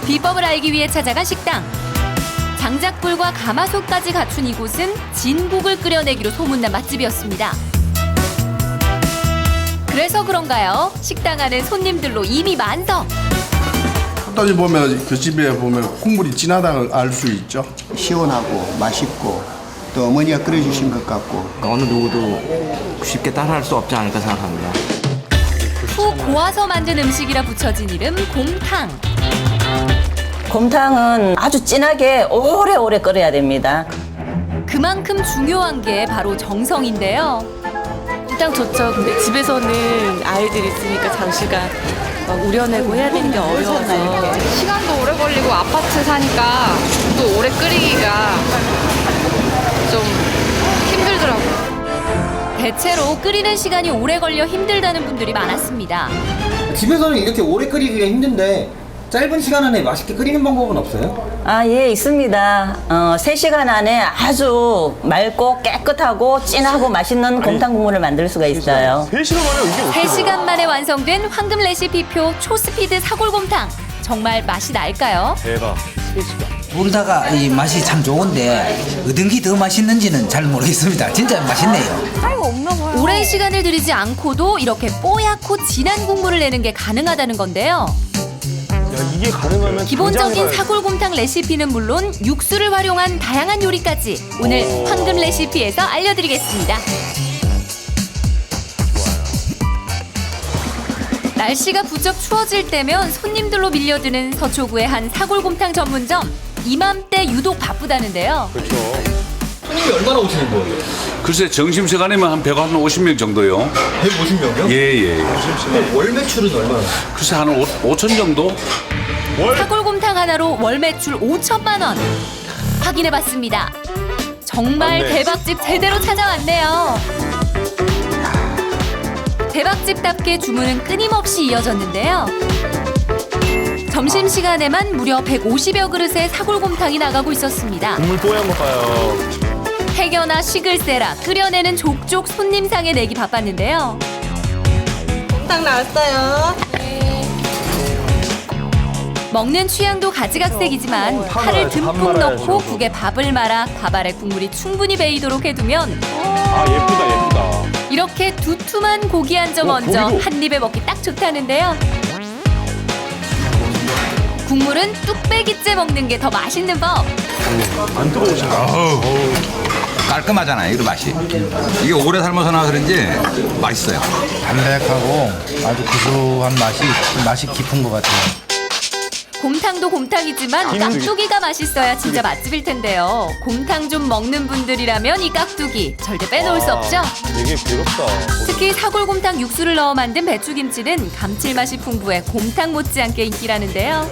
비법을 알기 위해 찾아간 식당. 장작불과 가마솥까지 갖춘 이곳은 진국을 끓여내기로 소문난 맛집이었습니다. 그래서 그런가요? 식당 안은 손님들로 이미 만석. 따지 보면 그 집에 보면 국물이 진하다는 걸 알 수 있죠. 시원하고 맛있고 또 어머니가 끓여주신 것 같고 어느 누구도 쉽게 따라할 수 없지 않을까 생각합니다. 푹 고아서 만든 음식이라 붙여진 이름 곰탕. 곰탕은 아주 진하게 오래오래 끓여야 됩니다. 그만큼 중요한 게 바로 정성인데요. 곰탕 좋죠. 근데 집에서는 아이들이 있으니까 장시간 막 우려내고 해야 되는 게 어려워서. 시간도 오래 걸리고 아파트 사니까 또 오래 끓이기가 좀 힘들더라고요. 대체로 끓이는 시간이 오래 걸려 힘들다는 분들이 많았습니다. 집에서는 이렇게 오래 끓이기가 힘든데 짧은 시간 안에 맛있게 끓이는 방법은 없어요? 아, 예, 있습니다. 3시간 안에 아주 맑고 깨끗하고 진하고 맛있는 곰탕 국물을 만들 수가 있어요. 3시간 만에 완성된 황금 레시피표 초스피드 사골곰탕. 정말 맛이 날까요? 둘 다가 이 맛이 참 좋은데 어떤 게 더 맛있는지는 잘 모르겠습니다. 진짜 맛있네요. 오랜 시간을 들이지 않고도 이렇게 뽀얗고 진한 국물을 내는 게 가능하다는 건데요. 이게 가능하면 기본적인 사골곰탕 레시피는 물론 육수를 활용한 다양한 요리까지 오늘 황금 레시피에서 알려드리겠습니다. 날씨가 부쩍 추워질 때면 손님들로 밀려드는 서초구의 한 사골곰탕 전문점. 이맘때 유독 바쁘다는데요. 손님이 얼마나 오시는 거예요? 글쎄 점심시간이면 한 150명 정도요. 150명이요? 예예. 월 매출은 얼마나? 글쎄 한 5천 정도? 사골곰탕 하나로 월 매출 5천만 원. 확인해봤습니다. 정말 대박집 제대로 찾아왔네요. 대박집답게 주문은 끊임없이 이어졌는데요. 점심시간에만 무려 150여 그릇의 사골곰탕이 나가고 있었습니다. 국물 뽀얀 거 봐요. 해겨나 시글세라 끓여내는 족족 손님상에 내기 바빴는데요. 곰탕 나왔어요. 먹는 취향도 가지각색이지만 파를 듬뿍 넣고 국에 밥을 말아 밥 아래 국물이 충분히 배이도록 해두면 아 예쁘다. 이렇게 두툼한 고기 한 점 얹어 한 입에 먹기 딱 좋다는데요. 국물은 뚝배기째 먹는 게 더 맛있는 법. 안 뜨거우신가? 깔끔하잖아요, 이거 맛이. 이게 오래 삶아서 나서 그런지 맛있어요. 담백하고 아주 고소한 맛이 깊은 것 같아요. 곰탕도 곰탕이지만 깍두기가 맛있어야 진짜 맛집일 텐데요. 곰탕 좀 먹는 분들이라면 이 깍두기 절대 빼놓을 수 없죠. 되게 괴롭다. 특히 사골곰탕 육수를 넣어 만든 배추김치는 감칠맛이 풍부해 곰탕 못지않게 인기라는데요.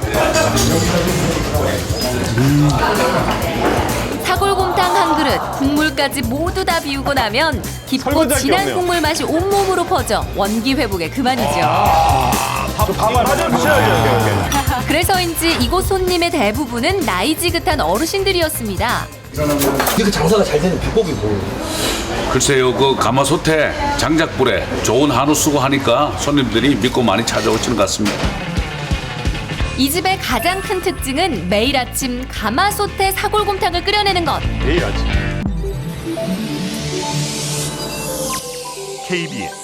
사골곰탕 한 그릇, 국물까지 모두 다 비우고 나면 깊고 설거지할 게 진한 없네요. 국물 맛이 온몸으로 퍼져 원기 회복에 그만이죠. 밥을 드셔야죠. 그래서인지 이곳 손님의 대부분은 나이 지긋한 어르신들이었습니다. 이렇게 장사가 잘 되는 비법이 뭐예요? 글쎄요 그 가마솥에 장작불에 좋은 한우 쓰고 하니까 손님들이 믿고 많이 찾아오시는 것 같습니다. 이 집의 가장 큰 특징은 매일 아침 가마솥에 사골곰탕을 끓여내는 것. 내일 아침. KBS